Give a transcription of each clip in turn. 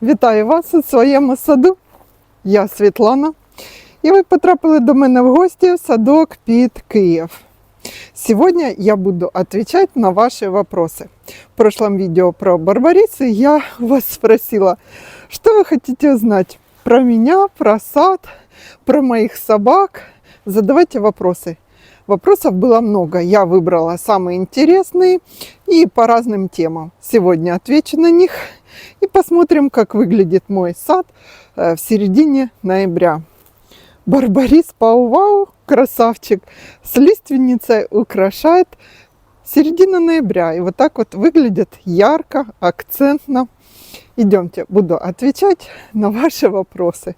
Вітаю вас у своєму саду. Я Світлана. І ви потрапили до мене в гості в садок під Київ. Сегодня я буду отвечать на ваши вопросы. В прошлом видео про барбарисы я вас спросила, что вы хотите узнать про меня, про сад, про моих собак. Задавайте вопросы. Вопросов было много. Я выбрала самые интересные и по разным темам. Сегодня отвечу на них и посмотрим, как выглядит мой сад в середине ноября. Барбарис Пау-Вау, красавчик, с лиственницей украшает середину ноября. И вот так вот выглядит ярко, акцентно. Идемте, буду отвечать на ваши вопросы.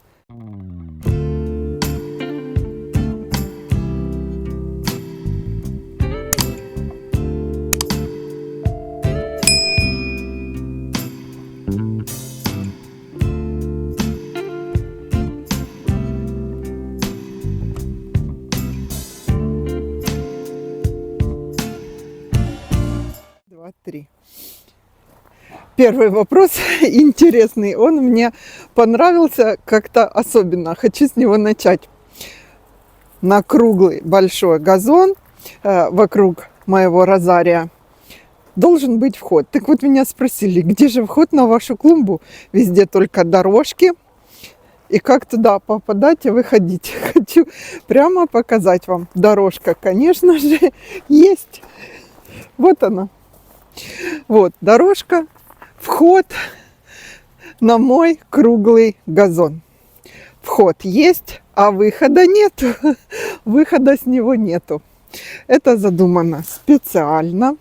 Три. Первый вопрос интересный, он мне понравился как-то особенно, хочу с него начать. На круглый большой газон вокруг моего розария должен быть вход. Так вот меня спросили, где же вход на вашу клумбу? Везде только дорожки. И как туда попадать и выходить? Хочу прямо показать вам. Дорожка, конечно же, есть. Вот она. Вот дорожка, вход на мой круглый газон. Вход есть, а выхода нету. Выхода с него нету. Это задумано специально.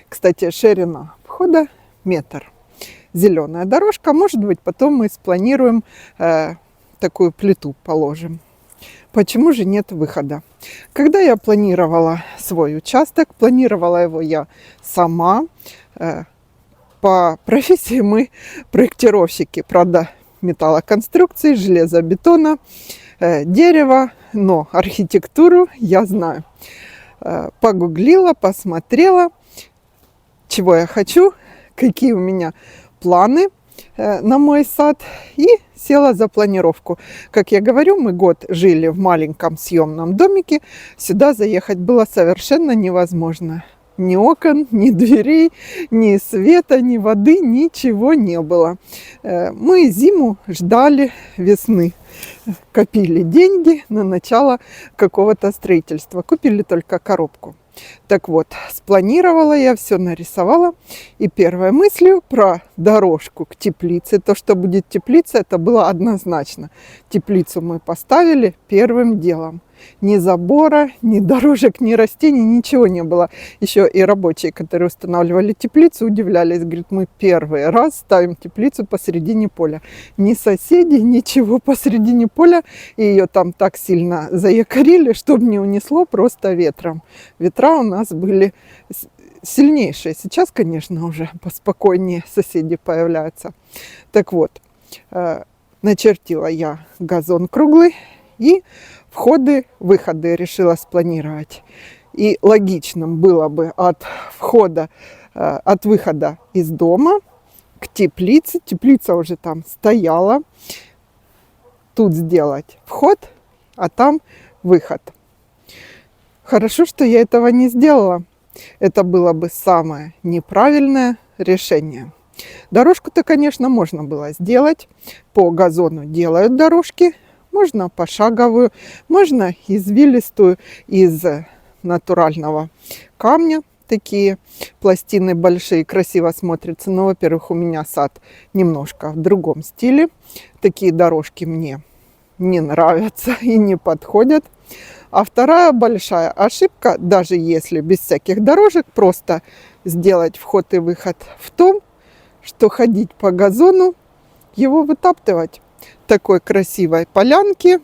Кстати, ширина входа метр. Зеленая дорожка. Может быть, потом мы спланируем такую плиту, положим. Почему же нет выхода? Когда я планировала свой участок, планировала его я сама. По профессии мы проектировщики, правда, металлоконструкции, железобетона, дерева, но архитектуру я знаю. Погуглила, посмотрела, чего я хочу, какие у меня планы на мой сад, и села за планировку. Как я говорю, мы год жили в маленьком съемном домике, сюда заехать было совершенно невозможно. Ни окон, ни дверей, ни света, ни воды, ничего не было. Мы зиму ждали весны, копили деньги на начало какого-то строительства, купили только коробку. Так вот, спланировала я, все нарисовала. И первой мыслью про дорожку к теплице, то, что будет теплица, это было однозначно. Теплицу мы поставили первым делом. Ни забора, ни дорожек, ни растений, ничего не было. Еще и рабочие, которые устанавливали теплицу, удивлялись. Говорят, мы первый раз ставим теплицу посередине поля. Ни соседи, ничего посередине поля. И ее там так сильно заякорили, чтобы не унесло просто ветром. Ветра у нас были сильнейшие. Сейчас, конечно, уже поспокойнее соседи появляются. Так вот, начертила я газон круглый и входы-выходы решила спланировать. И логичным было бы от выхода из дома к теплице. Теплица уже там стояла. Тут сделать вход, а там выход. Хорошо, что я этого не сделала. Это было бы самое неправильное решение. Дорожку-то, конечно, можно было сделать. По газону делают дорожки. Можно пошаговую, можно извилистую из натурального камня. Такие пластины большие, красиво смотрятся. Но, во-первых, у меня сад немножко в другом стиле. Такие дорожки мне не нравятся и не подходят. А вторая большая ошибка, даже если без всяких дорожек, просто сделать вход и выход в том, что ходить по газону, его вытаптывать. Такой красивой полянки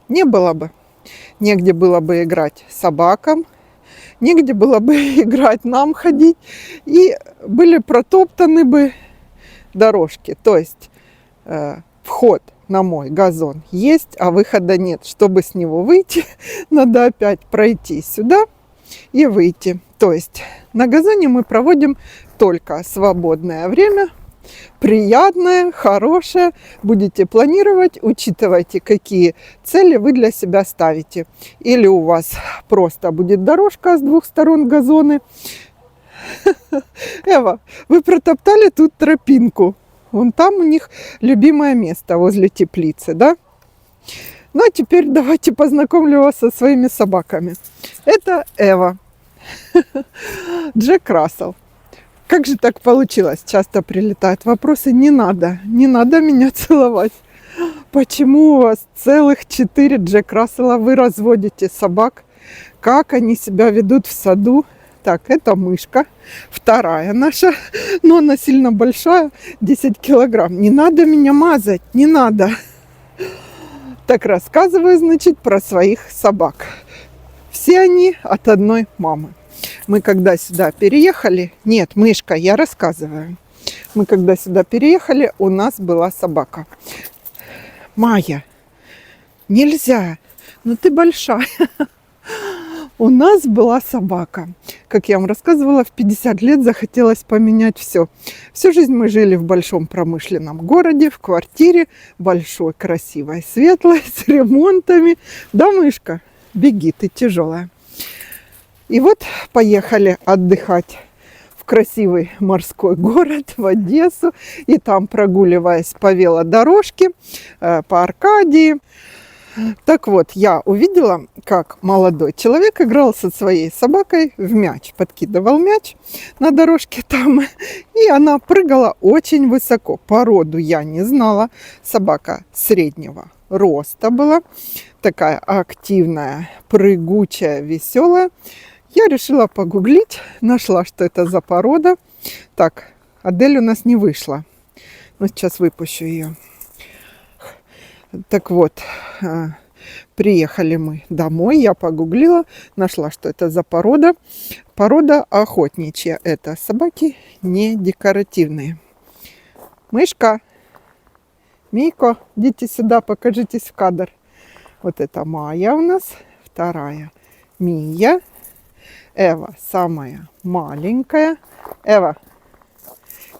не было бы. Негде было бы играть собакам, негде было бы играть нам ходить, и были протоптаны бы дорожки. То есть вход на мой газон есть, а выхода нет. Чтобы с него выйти, надо опять пройти сюда и выйти. То есть на газоне мы проводим только свободное время приятное, хорошее. Будете планировать, учитывайте, какие цели вы для себя ставите. Или у вас просто будет дорожка с двух сторон газоны. Эва, вы протоптали тут тропинку. Вон там у них любимое место возле теплицы, да? Ну, а теперь давайте познакомлю вас со своими собаками. Это Эва. Джек Рассел. Как же так получилось? Часто прилетают вопросы. Не надо меня целовать. Почему у вас целых 4 Джек Рассела? Вы разводите собак. Как они себя ведут в саду? Так, это мышка. Вторая наша, но она сильно большая, 10 килограмм. Не надо меня мазать, не надо. Так рассказываю, значит, про своих собак. Все они от одной мамы. Мы когда сюда переехали... Нет, мышка, я рассказываю. Мы когда сюда переехали, у нас была собака. Майя, нельзя. Ну ты большая. У нас была собака. Как я вам рассказывала, в 50 лет захотелось поменять все. Всю жизнь мы жили в большом промышленном городе, в квартире, большой, красивой, светлой, с ремонтами. Да, мышка, беги, ты тяжелая. И вот поехали отдыхать в красивый морской город, в Одессу. И там, прогуливаясь по велодорожке, по Аркадии, так вот, я увидела, как молодой человек играл со своей собакой в мяч. Подкидывал мяч на дорожке там, и она прыгала очень высоко. Породу я не знала. Собака среднего роста была. Такая активная, прыгучая, веселая. Я решила погуглить, нашла, что это за порода. Так, Адель у нас не вышла. Но сейчас выпущу ее. Так вот, приехали мы домой, я погуглила, нашла, что это за порода. Порода охотничья. Это собаки не декоративные. Мышка, Мийко, идите сюда, покажитесь в кадр. Вот это Майя у нас, вторая Мия. Эва самая маленькая. Эва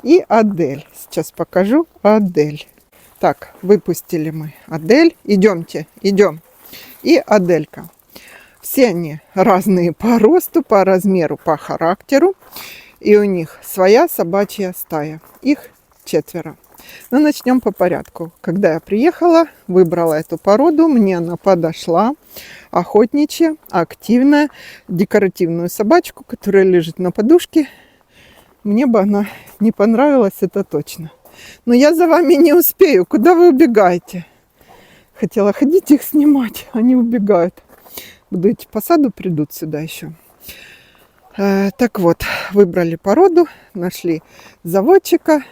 и Адель. Сейчас покажу Адель. Так, выпустили мы Адель. Идемте, идем. И Аделька. Все они разные по росту, по размеру, по характеру. И у них своя собачья стая. Их 4. Но начнем по порядку. Когда я приехала, выбрала эту породу. Мне она подошла. Охотничья, активная, декоративную собачку, которая лежит на подушке. Мне бы она не понравилась, это точно. Но я за вами не успею. Куда вы убегаете? Хотела ходить их снимать, они убегают. Буду идти по саду, придут сюда еще. Так вот, выбрали породу, нашли заводчика,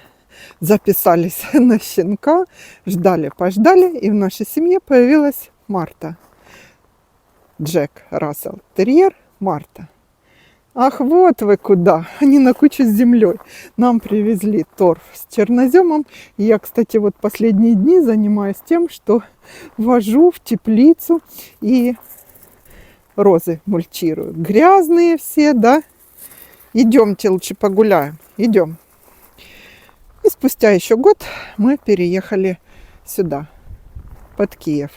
записались на щенка, ждали-пождали, и в нашей семье появилась Марта. Джек Рассел Терьер Марта. Ах, вот вы куда! Они на кучу с землей. Нам привезли торф с черноземом. И я, кстати, вот последние дни занимаюсь тем, что вожу в теплицу и розы мульчирую. Грязные все, да? Идемте лучше погуляем. Идем. И спустя еще год мы переехали сюда, под Киев.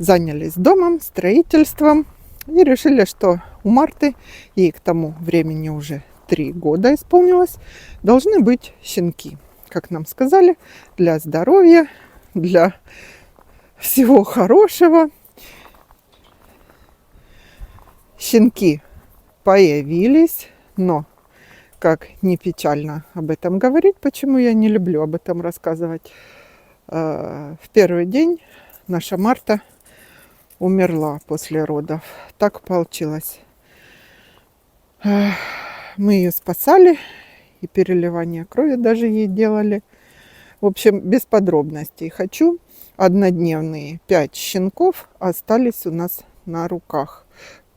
Занялись домом, строительством. И решили, что у Марты, ей к тому времени уже 3 года исполнилось, должны быть щенки. Как нам сказали, для здоровья, для всего хорошего. Щенки появились, но, как не печально об этом говорить, почему я не люблю об этом рассказывать, в первый день наша Марта умерла после родов. Так получилось. Мы ее спасали, и переливание крови даже ей делали. В общем, без подробностей. Хочу. Однодневные 5 щенков остались у нас на руках.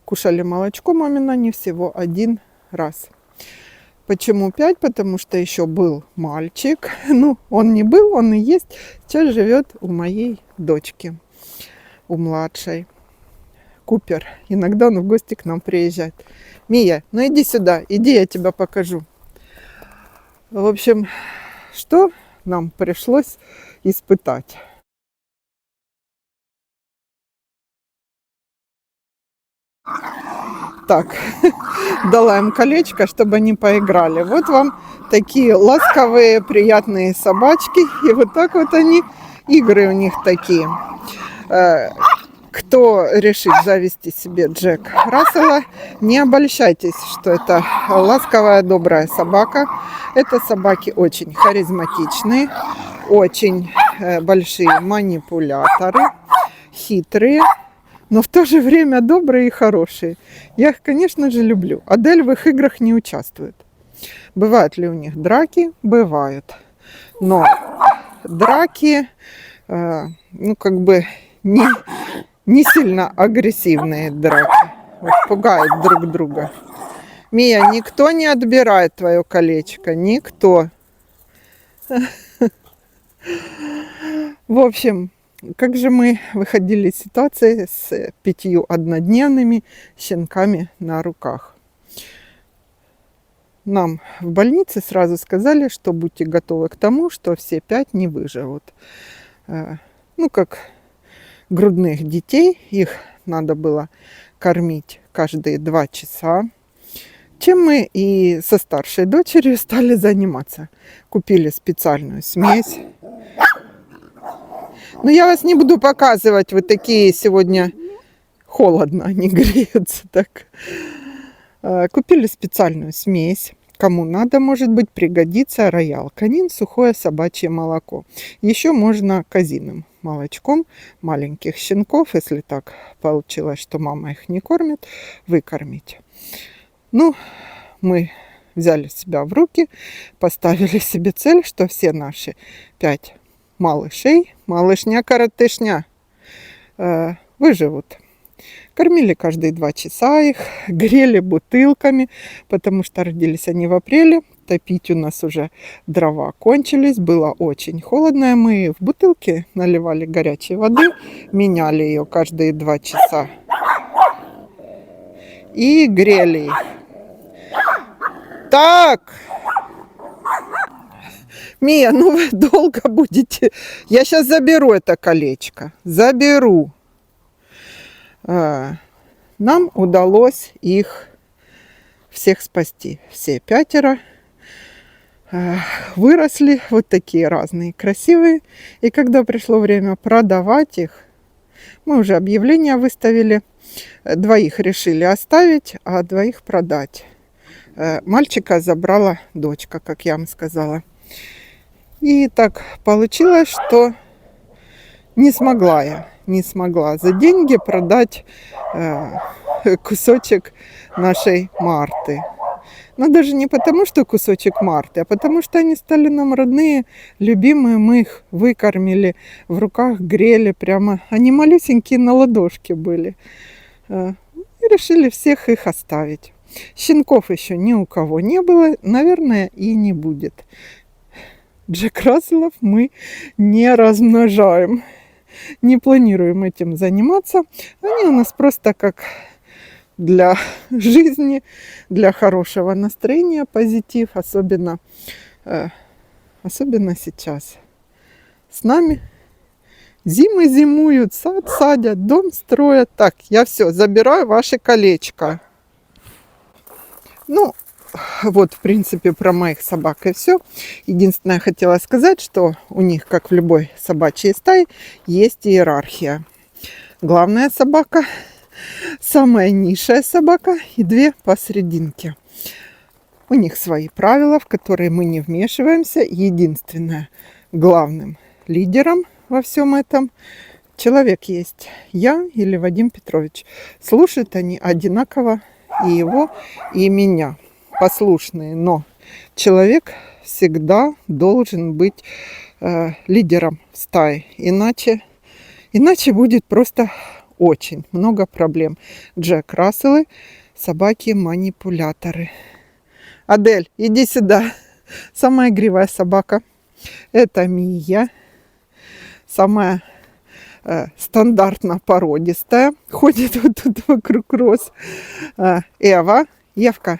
Кушали молочко мамино не всего 1 раз. Почему 5? Потому что еще был мальчик. Ну, он не был, он и есть. Сейчас живет у моей дочки. У младшей. Купер. Иногда он в гости к нам приезжает. Мия, ну иди сюда, иди, я тебя покажу. В общем, что нам пришлось испытать? Так, дала им колечко, чтобы они поиграли. Вот вам такие ласковые, приятные собачки. И вот так вот они, игры у них такие. Кто решит завести себе Джек Рассела, не обольщайтесь, что это ласковая, добрая собака. Это собаки очень харизматичные, очень большие манипуляторы, хитрые, но в то же время добрые и хорошие. Я их, конечно же, люблю. Адель в их играх не участвует. Бывают ли у них драки? Бывают. Но драки, не сильно агрессивные драки. Вот, пугают друг друга. Мия, никто не отбирает твое колечко. Никто. В общем, как же мы выходили из ситуации с 5 однодневными щенками на руках. Нам в больнице сразу сказали, что будьте готовы к тому, что все 5 не выживут. Как грудных детей, их надо было кормить каждые 2 часа. Чем мы и со старшей дочерью стали заниматься. Купили специальную смесь. Но я вас не буду показывать, вы такие сегодня холодно, они греются так. Купили специальную смесь. Кому надо, может быть, пригодится роял канин, сухое собачье молоко. Еще можно козиным молочком маленьких щенков, если так получилось, что мама их не кормит, выкормить. Мы взяли себя в руки, поставили себе цель, что все наши 5 малышей, малышня-коротышня, выживут. Кормили каждые 2 часа их, грели бутылками, потому что родились они в апреле. Топить у нас уже дрова кончились, было очень холодно. Мы в бутылке наливали горячей воды, меняли ее каждые 2 часа и грели их. Так, Мия, вы долго будете. Я сейчас заберу это колечко. Заберу. Нам удалось их всех спасти. Все 5 выросли, вот такие разные, красивые. И когда пришло время продавать их, мы уже объявление выставили. 2 решили оставить, а 2 продать. Мальчика забрала дочка, как я вам сказала. И так получилось, что не смогла за деньги продать кусочек нашей Марты. Но даже не потому, что кусочек Марты, а потому что они стали нам родные, любимые. Мы их выкормили, в руках грели прямо. Они малюсенькие на ладошке были. И решили всех их оставить. Щенков еще ни у кого не было, наверное, и не будет. Джек Расселов мы не размножаем. Не планируем этим заниматься. Они у нас просто как для жизни, для хорошего настроения, позитив, особенно сейчас. С нами зимы зимуют, сад садят, дом строят. Так, я все, забираю ваше колечко. Вот, в принципе, про моих собак и все. Единственное, хотела сказать, что у них, как в любой собачьей стае, есть иерархия. Главная собака, самая низшая собака и 2 посерединке. У них свои правила, в которые мы не вмешиваемся. Единственное, главным лидером во всем этом человек есть. Я или Вадим Петрович. Слушают они одинаково и его, и меня. Послушные, но человек всегда должен быть лидером стаи, иначе будет просто очень много проблем. Джек Расселы, собаки-манипуляторы. Адель, иди сюда. Самая игривая собака. Это Мия. Самая стандартно породистая. Ходит вот тут вокруг роз. Евка.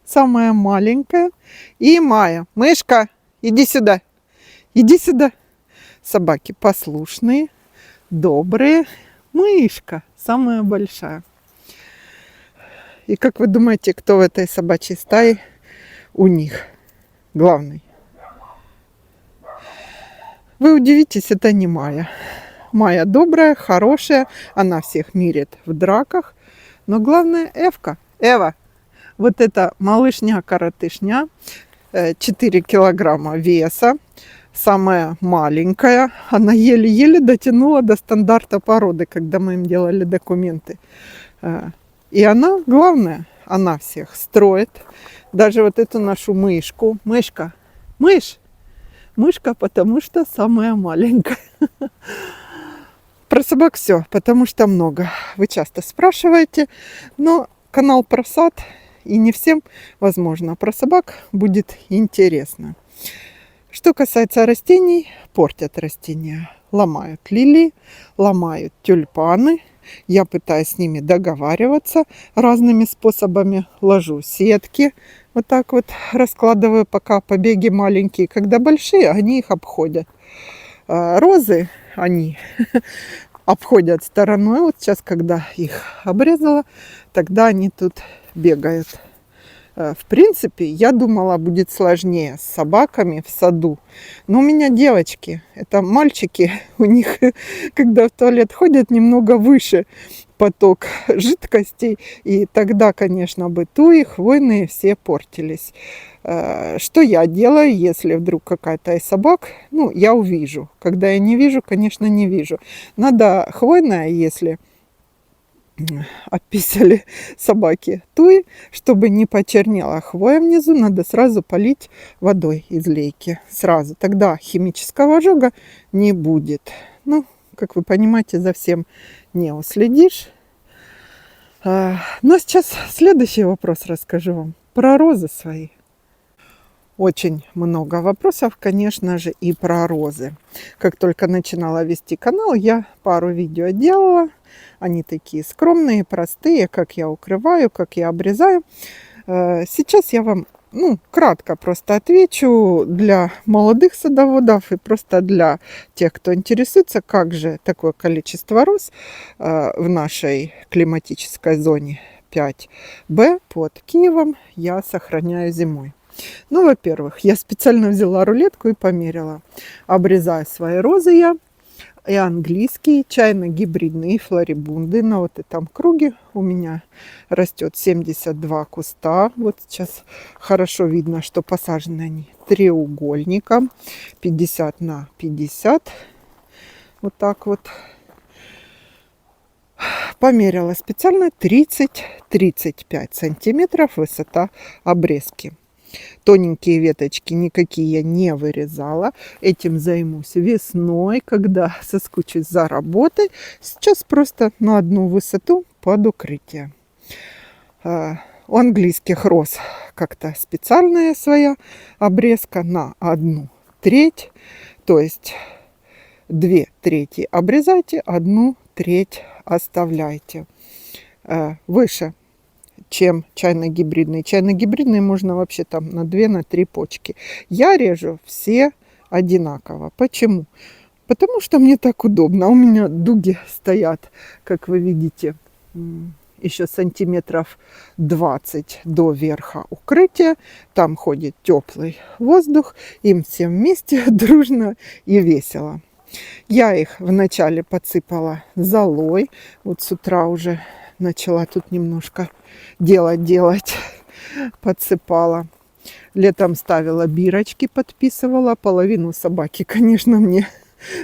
самая маленькая, и Майя. Мышка, иди сюда, иди сюда. Собаки послушные, добрые. Мышка, самая большая. И как вы думаете, кто в этой собачьей стае у них главный? Вы удивитесь, это не Майя. Майя добрая, хорошая, она всех мирит в драках. Но главное Эвка. Эва, вот эта малышня-коротышня, 4 килограмма веса, самая маленькая. Она еле-еле дотянула до стандарта породы, когда мы им делали документы. И она, главное, она всех строит. Даже вот эту нашу мышку. Мышка, мышка, потому что самая маленькая. Про собак все, потому что много. Вы часто спрашиваете, но канал про сад, и не всем, возможно, про собак будет интересно. Что касается растений, портят растения. Ломают лилии, ломают тюльпаны. Я пытаюсь с ними договариваться разными способами. Ложу сетки, вот так вот раскладываю, пока побеги маленькие. Когда большие, они их обходят. Розы они обходят стороной. Вот сейчас, когда их обрезала, тогда они тут бегают. В принципе, я думала, будет сложнее с собаками в саду. Но у меня девочки, это мальчики, у них, когда в туалет ходят, немного выше поток жидкостей. И тогда, конечно, бытуи, хвойные все портились. Что я делаю, если вдруг какая-то из собак, ну, я увижу. Когда я не вижу, конечно, не вижу. Надо хвойная, если описали собаки туи, чтобы не почернела хвоя внизу, надо сразу полить водой из лейки. Сразу. Тогда химического ожога не будет. Ну, как вы понимаете, за всем не уследишь. Но сейчас следующий вопрос расскажу вам. Про розы свои. Очень много вопросов, конечно же, и про розы. Как только начинала вести канал, я пару видео делала. Они такие скромные, простые, как я укрываю, как я обрезаю. Сейчас я вам, кратко просто отвечу для молодых садоводов и просто для тех, кто интересуется, как же такое количество роз в нашей климатической зоне 5Б под Киевом я сохраняю зимой. Ну, во-первых, я специально взяла рулетку и померила. Обрезаю свои розы я. И английские, чайно-гибридные флорибунды. На вот этом круге у меня растет 72 куста. Вот сейчас хорошо видно, что посажены они треугольником. 50 на 50. Вот так вот. Померила специально 30-35 сантиметров высота обрезки. Тоненькие веточки никакие я не вырезала. Этим займусь весной, когда соскучусь за работой. Сейчас просто на одну высоту под укрытие. У английских роз как-то специальная своя обрезка на 1/3. То есть 2/3 обрезайте, 1/3 оставляйте. Выше, чем чайно-гибридные. Чайно-гибридные можно вообще там на 2-3 почки. Я режу все одинаково. Почему? Потому что мне так удобно. У меня дуги стоят, как вы видите, еще сантиметров 20 до верха укрытия. Там ходит теплый воздух. Им всем вместе дружно и весело. Я их вначале подсыпала золой. Вот с утра уже начала тут немножко делать. Подсыпала. Летом ставила бирочки, подписывала. Половину собаки, конечно, мне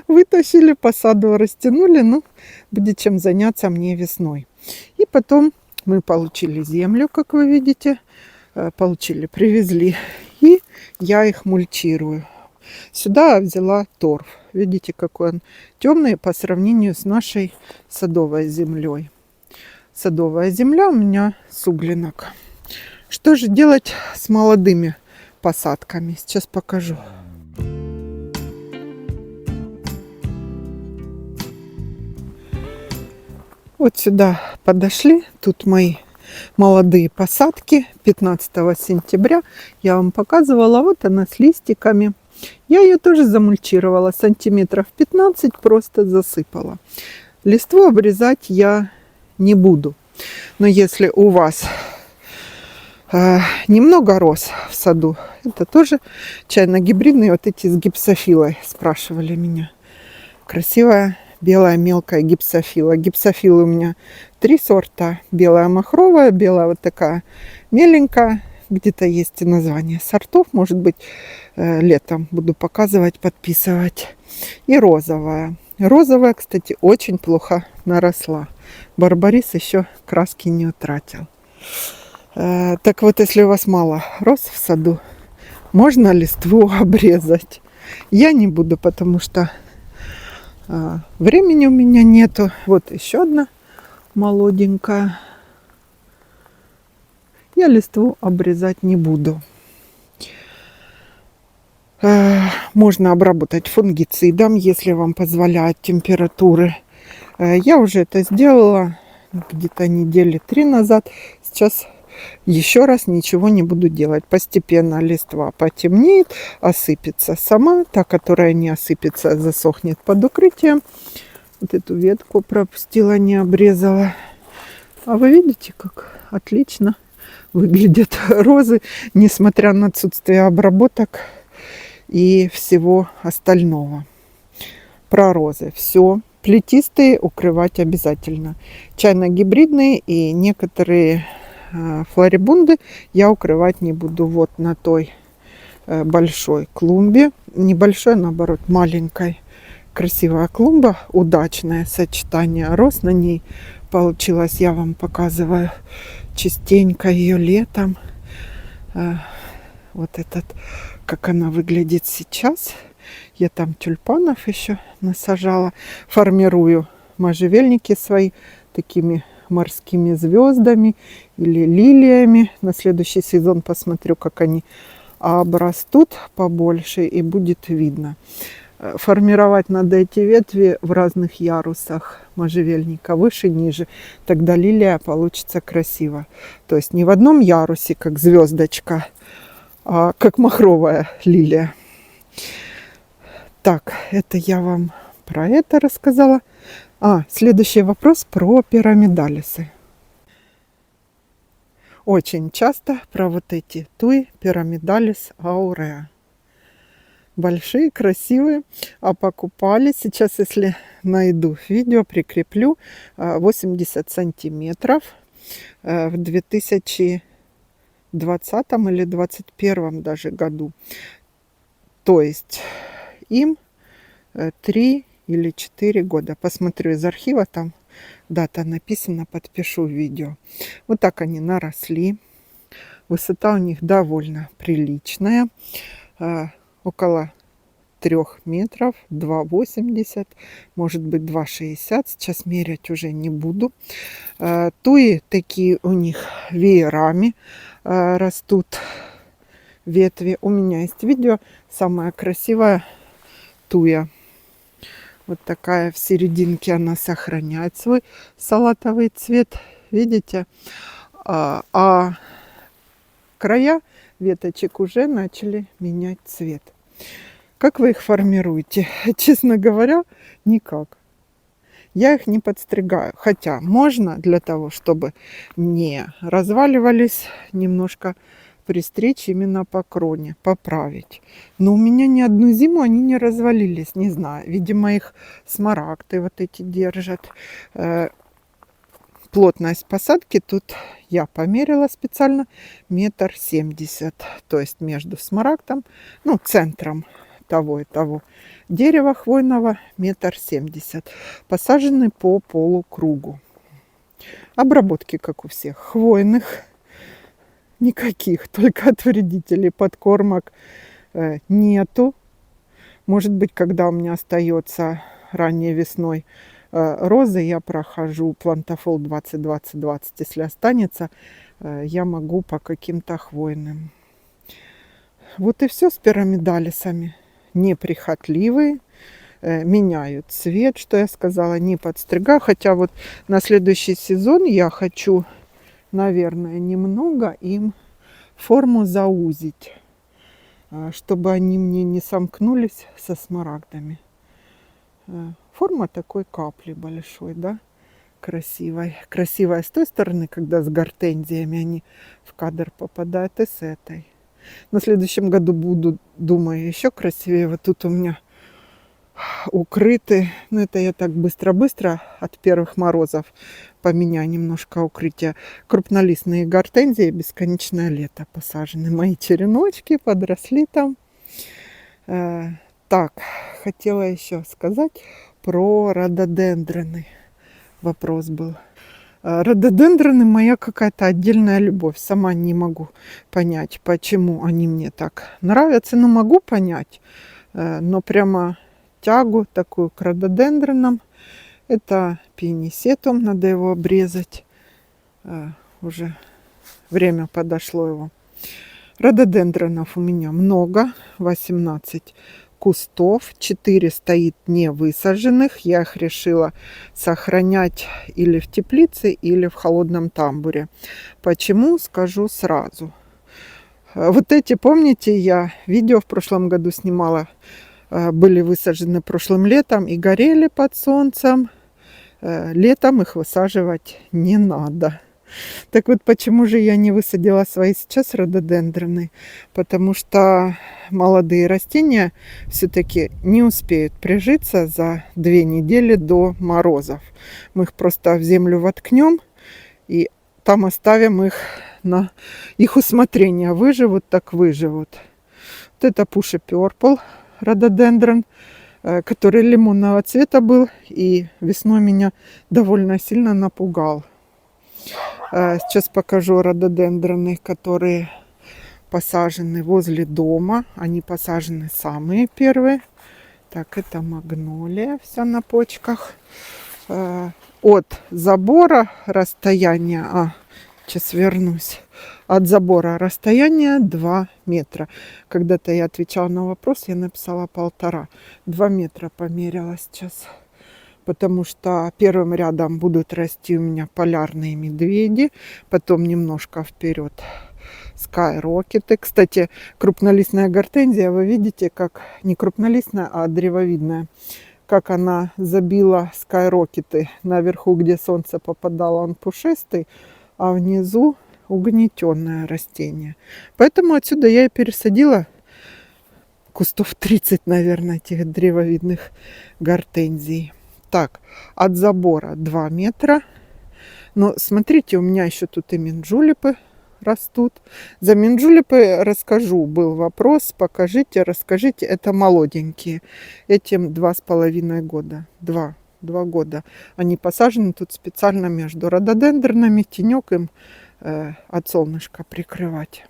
вытащили, по саду растянули. Ну, будет чем заняться мне весной. И потом мы получили землю, как вы видите. Привезли. И я их мульчирую. Сюда взяла торф. Видите, какой он темный по сравнению с нашей садовой землей. Садовая земля у меня с углинок. Что же делать с молодыми посадками? Сейчас покажу. Вот сюда подошли. Тут мои молодые посадки 15 сентября. Я вам показывала, вот она с листиками. Я ее тоже замульчировала, сантиметров 15 просто засыпала. Листву обрезать я не буду. Но если у вас немного роз в саду, это тоже чайно-гибридные, вот эти с гипсофилой, спрашивали меня. Красивая белая мелкая гипсофила. Гипсофилы у меня 3 сорта. Белая махровая, белая вот такая меленькая. Где-то есть и название сортов. Может быть, летом буду показывать, подписывать. И розовая. Розовая, кстати, очень плохо наросла. Барбарис еще краски не утратил. Так вот, если у вас мало роз в саду, можно листву обрезать. Я не буду, потому что времени у меня нету. Вот еще одна молоденькая. Я листву обрезать не буду. Можно обработать фунгицидом, если вам позволяют температуры. Я уже это сделала где-то недели 3 назад. Сейчас еще раз ничего не буду делать. Постепенно листва потемнеет, осыпется сама. Та, которая не осыпется, засохнет под укрытием. Вот эту ветку пропустила, не обрезала. А вы видите, как отлично выглядят розы, несмотря на отсутствие обработок и всего остального. Про розы все. Плетистые укрывать обязательно. Чайно-гибридные и некоторые флорибунды я укрывать не буду. Вот на той большой клумбе. Небольшой, наоборот, маленькой. Красивая клумба. Удачное сочетание роз на ней получилось. Я вам показываю частенько ее летом. Вот этот, как она выглядит сейчас. Я там тюльпанов еще насажала. Формирую можжевельники свои такими морскими звездами или лилиями. На следующий сезон посмотрю, как они обрастут побольше, и будет видно. Формировать надо эти ветви в разных ярусах можжевельника, выше, ниже. Тогда лилия получится красиво. То есть не в одном ярусе, как звездочка, а как махровая лилия. Так, это я вам про это рассказала. Следующий вопрос про пирамидалисы. Очень часто про вот эти туи пирамидалис ауреа. Большие, красивые, а покупали. Сейчас, если найду видео, прикреплю. 80 сантиметров в 2020 или 2021 даже году. То есть им 3 или 4 года. Посмотрю из архива, там дата написана, подпишу видео. Вот так они наросли. Высота у них довольно приличная. Около 3 метров, 2,80, может быть 2,60. Сейчас мерять уже не буду. Туи такие у них веерами растут ветви. У меня есть видео, самая красивая туя. Вот такая в серединке она сохраняет свой салатовый цвет. Видите? А края веточек уже начали менять цвет. Как вы их формируете? Честно говоря, никак. Я их не подстригаю. Хотя можно для того, чтобы не разваливались, немножко пристричь именно по кроне, поправить. Но у меня ни одну зиму они не развалились, не знаю. Видимо, их смарагды вот эти держат. Плотность посадки тут я померила специально 1,70 м. То есть между смарагдом, центром того и того дерева хвойного 1,70 м. Посажены по полукругу. Обработки, как у всех хвойных, никаких, только от вредителей подкормок нету. Может быть, когда у меня остается ранней весной розы, я прохожу плантафол 20-20-20. Если останется, я могу по каким-то хвойным. Вот и все с пирамидалисами. Неприхотливые, меняют цвет, что я сказала, не подстригаю. Хотя вот на следующий сезон я хочу наверное, немного им форму заузить, чтобы они мне не сомкнулись со смарагдами. Форма такой капли большой, да, красивой. Красивая с той стороны, когда с гортензиями они в кадр попадают, и с этой. На следующем году буду, думаю, еще красивее. Вот тут у меня укрыты. Ну, это я так быстро-быстро от первых морозов поменяю немножко укрытие. Крупнолистные гортензии «Бесконечное лето» посажены. Мои череночки подросли там. Так, хотела еще сказать про рододендроны. Вопрос был. Рододендроны моя какая-то отдельная любовь. Сама не могу понять, почему они мне так нравятся. Но могу понять. Но прямо тягу такую к рододендронам. Это пиенисетум. Надо его обрезать. Уже время подошло его. Рододендронов у меня много. 18 кустов, 4 стоит не высаженных. Я их решила сохранять или в теплице, или в холодном тамбуре. Почему, скажу сразу. Вот эти, помните, я видео в прошлом году снимала, были высажены прошлым летом и горели под солнцем. Летом их высаживать не надо. Так вот, почему же я не высадила свои сейчас рододендроны? Потому что молодые растения все-таки не успеют прижиться за 2 недели до морозов. Мы их просто в землю воткнем и там оставим их на их усмотрение. Выживут, так выживут. Вот это Pushy Purple рододендрон, который лимонного цвета был и весной меня довольно сильно напугал. Сейчас покажу рододендроны, которые посажены возле дома. Они посажены самые первые. Так, это магнолия, вся на почках. От забора расстояние, сейчас вернусь. От забора расстояние 2 метра. Когда-то я отвечала на вопрос, я написала 1,5. 2 метра померила сейчас. Потому что первым рядом будут расти у меня полярные медведи, потом немножко вперед скайрокеты. Кстати, крупнолистная гортензия, вы видите, как не крупнолистная, а древовидная, как она забила скайрокеты. Наверху, где солнце попадало, он пушистый, а внизу угнетенное растение. Поэтому отсюда я и пересадила кустов 30, наверное, этих древовидных гортензий. Так, от забора 2 метра. Но смотрите, у меня еще тут и минджулипы растут. За минджулипы расскажу. Был вопрос, покажите, расскажите. Это молоденькие. Этим 2,5 года. 2 года. Они посажены тут специально между рододендронами. Тенек им от солнышка прикрывать.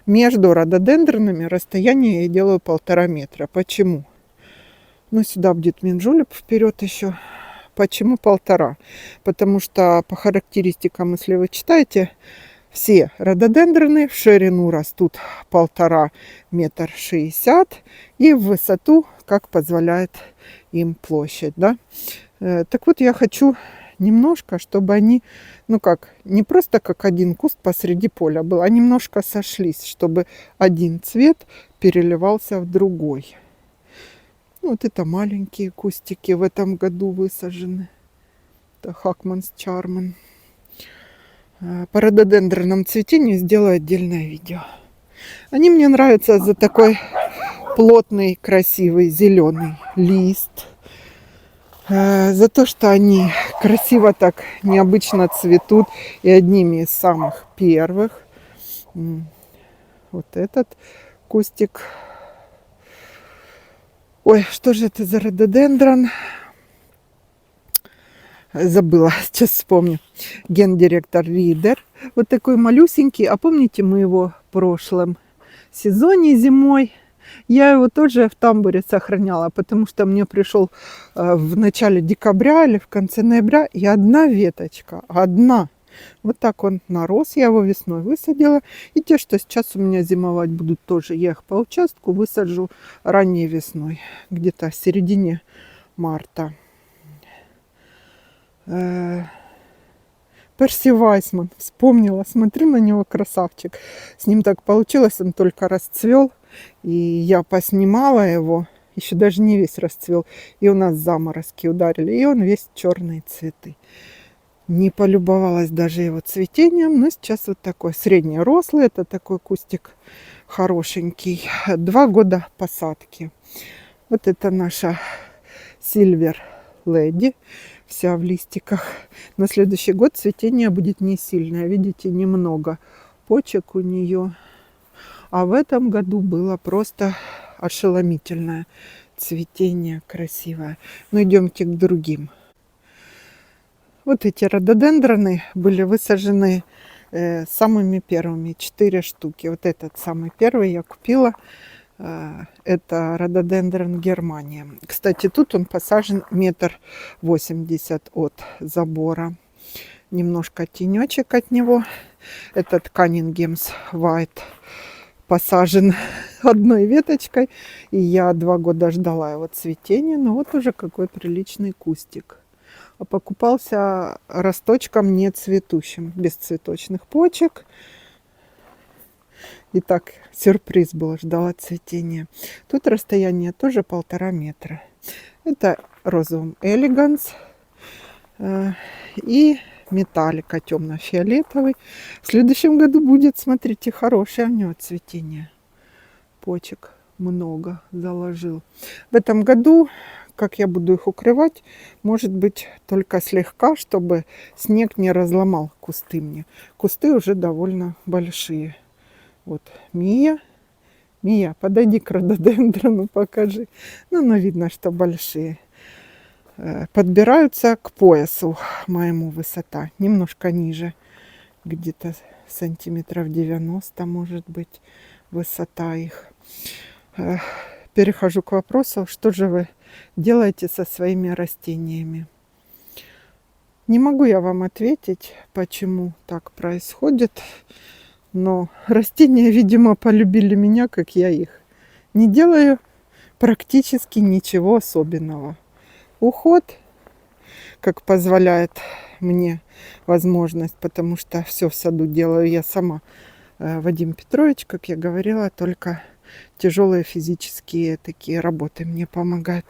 Между рододендронами расстояние я делаю 1,5 метра. Почему? Ну, сюда будет минджулип вперед еще. Почему 1,5? Потому что по характеристикам, если вы читаете, все рододендроны в ширину растут 1,5 метра 60 и в высоту, как позволяет им площадь. Да? Так вот, я хочу немножко, чтобы они, ну как, не просто как один куст посреди поля был, а немножко сошлись, чтобы один цвет переливался в другой. Вот это маленькие кустики в этом году высажены. Это Хакманс Чарман. По рододендронном цветению сделаю отдельное видео. Они мне нравятся за такой плотный, красивый зеленый лист. За то, что они красиво так необычно цветут. И одними из самых первых. Вот этот кустик. Ой, что же это за рододендрон? Забыла, сейчас вспомню. Гендиректор Ридер. Вот такой малюсенький. А помните, мы его в прошлом сезоне зимой, я его тоже в тамбуре сохраняла, потому что мне пришел в начале декабря или в конце ноября, и одна веточка, одна. Вот так он нарос, я его весной высадила. И те, что сейчас у меня зимовать будут тоже, я их по участку высажу ранней весной, где-то в середине марта. Перси Вайсман. Вспомнила, смотрю на него, красавчик. С ним так получилось, он только расцвел. И я поснимала его. Еще даже не весь расцвел. И у нас заморозки ударили. И он весь черные цветы. Не полюбовалась даже его цветением. Но сейчас вот такой среднерослый. Это такой кустик хорошенький. 2 года посадки. Вот это наша Silver Lady. Вся в листиках. На следующий год цветение будет не сильное. Видите, немного почек у нее. А в этом году было просто ошеломительное цветение, красивое. Но идемте к другим. Вот эти рододендроны были высажены самыми первыми. 4 штуки. Вот этот самый первый я купила. Это рододендрон Германия. Кстати, тут он посажен 1,80 м от забора. Немножко тенечек от него. Этот Каннингемс White посажен одной веточкой. И я 2 года ждала его цветения. Но вот уже какой приличный кустик. А покупался росточком не цветущим, без цветочных почек. И так сюрприз был, ждала цветения. Тут расстояние тоже 1,5 метра. Это розовым элеганс и металлика темно-фиолетовый. В следующем году будет, смотрите, хорошее у него цветение. Почек много заложил. В этом году, как я буду их укрывать, может быть только слегка, чтобы снег не разломал кусты мне. Кусты уже довольно большие. Вот Мия. Мия, подойди к рододендрону, покажи. Ну, видно, что большие. Подбираются к поясу моему высота. Немножко ниже. Где-то сантиметров 90, может быть, высота их. Перехожу к вопросу, что же вы делаете со своими растениями. Не могу я вам ответить, почему так происходит. Но растения, видимо, полюбили меня, как я их. Не делаю практически ничего особенного. Уход, как позволяет мне возможность, потому что все в саду делаю я сама. Вадим Петрович, как я говорила, только тяжелые физические такие работы мне помогают.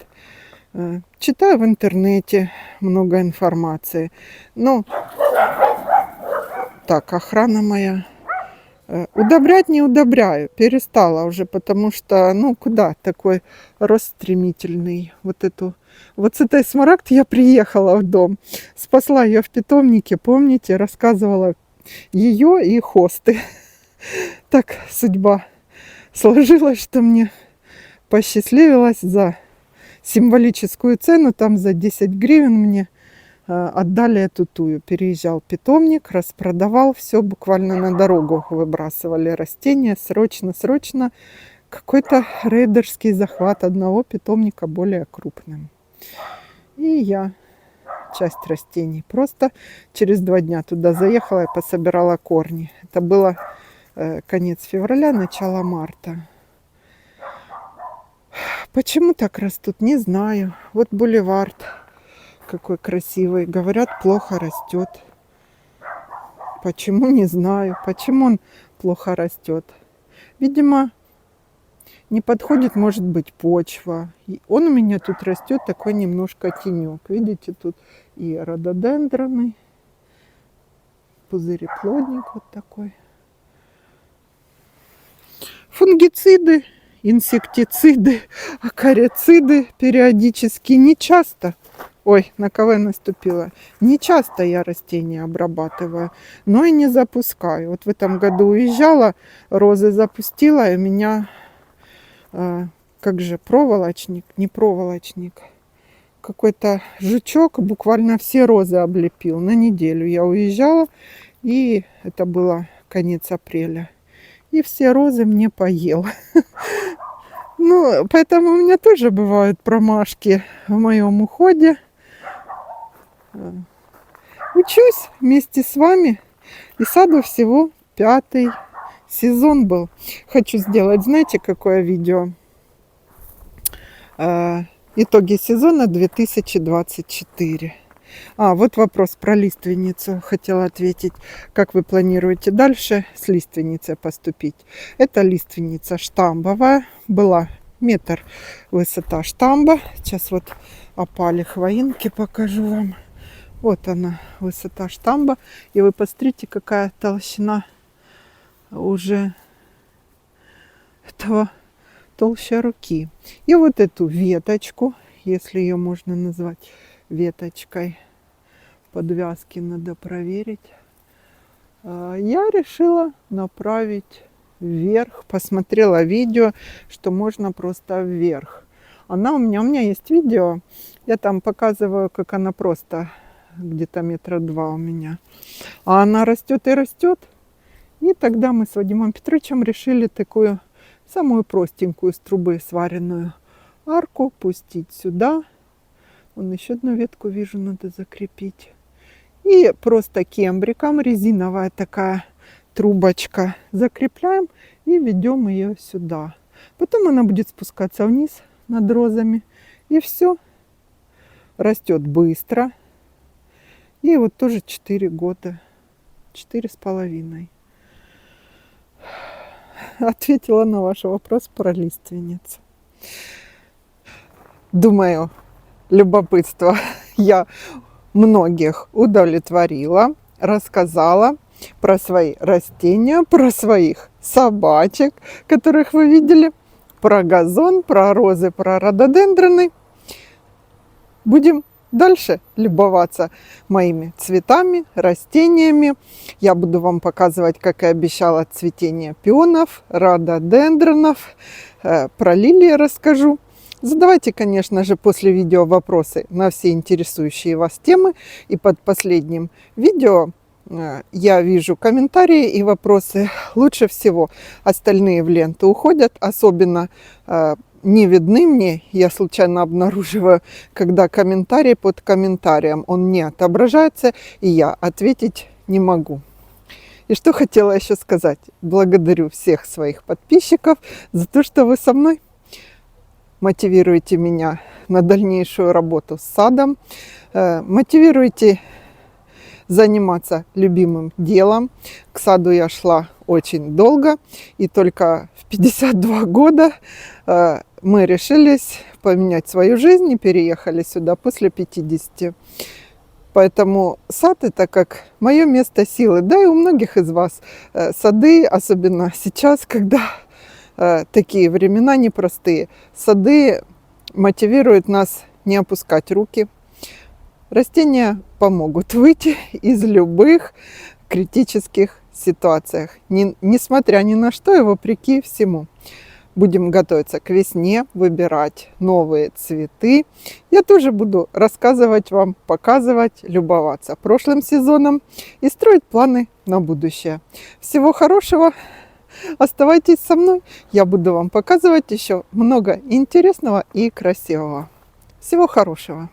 Читаю в интернете много информации. Ну, так, охрана моя. Удобрять не удобряю, перестала уже, потому что, куда такой рост стремительный. Вот с этой смарагд я приехала в дом, спасла ее в питомнике, помните, рассказывала ее и хосты. Так судьба сложилась, что мне посчастливилось за символическую цену, там за 10 гривен мне отдали эту тую. Переезжал питомник, распродавал все, буквально на дорогу выбрасывали растения. Срочно. Какой-то рейдерский захват одного питомника более крупным. И я часть растений. Просто через 2 дня туда заехала и пособирала корни. Это было конец февраля, начало марта. Почему так растут, не знаю. Вот бульвард. Какой красивый. Говорят, плохо растет. Почему, не знаю. Почему он плохо растет. Видимо, не подходит, может быть, почва. И он у меня тут растет такой немножко тенек. Видите, тут и рододендроны. Пузыреплодник вот такой. Фунгициды, инсектициды, акарициды периодически, не часто. Ой, на кого я наступила. Не часто я растения обрабатываю, но и не запускаю. Вот в этом году уезжала, розы запустила, и у меня, проволочник, не проволочник, какой-то жучок буквально все розы облепил. На неделю я уезжала, и это было конец апреля. И все розы мне поел. Поэтому у меня тоже бывают промашки в моем уходе. Учусь вместе с вами. И саду всего 5-й сезон был. Хочу сделать, знаете, какое видео? Итоги сезона 2024. Вот вопрос про лиственницу хотела ответить. Как вы планируете дальше с лиственницей поступить? Это лиственница штамбовая. Была метр высота штамба. Сейчас вот опали хвоинки, покажу вам. Вот она, высота штамба. И вы посмотрите, какая толщина уже этого, толще руки. И вот эту веточку, если ее можно назвать веточкой, подвязки надо проверить, я решила направить вверх. Посмотрела видео, что можно просто вверх. У меня есть видео, я там показываю, как она просто где-то метра 2 у меня. А она растет и растет. И тогда мы с Вадимом Петровичем решили такую самую простенькую из трубы сваренную арку пустить сюда. Вон еще одну ветку вижу, надо закрепить. И просто кембриком, резиновая такая трубочка, закрепляем и ведем ее сюда. Потом она будет спускаться вниз над розами. И все. Растет быстро. И вот тоже 4 года. 4,5. Ответила на ваш вопрос про лиственницу. Думаю, любопытство я многих удовлетворила, рассказала про свои растения, про своих собачек, которых вы видели, про газон, про розы, про рододендроны. Будем дальше любоваться моими цветами, растениями. Я буду вам показывать, как и обещала, цветение пионов, рододендронов. Про лилии расскажу. Задавайте, конечно же, после видео вопросы на все интересующие вас темы. И под последним видео я вижу комментарии и вопросы. Лучше всего остальные в ленту уходят, особенно не видны мне. Я случайно обнаруживаю, когда комментарий под комментарием, он не отображается, и я ответить не могу. И что хотела еще сказать. Благодарю всех своих подписчиков за то, что вы со мной. Мотивируете меня на дальнейшую работу с садом. Мотивируете заниматься любимым делом. К саду я шла очень долго. И только в 52 года мы решились поменять свою жизнь и переехали сюда после 50. Поэтому сад – это как мое место силы. Да и у многих из вас сады, особенно сейчас, когда такие времена непростые, сады мотивируют нас не опускать руки. Растения помогут выйти из любых критических ситуаций, несмотря ни на что и вопреки всему. Будем готовиться к весне, выбирать новые цветы. Я тоже буду рассказывать вам, показывать, любоваться прошлым сезоном и строить планы на будущее. Всего хорошего! Оставайтесь со мной, я буду вам показывать еще много интересного и красивого. Всего хорошего!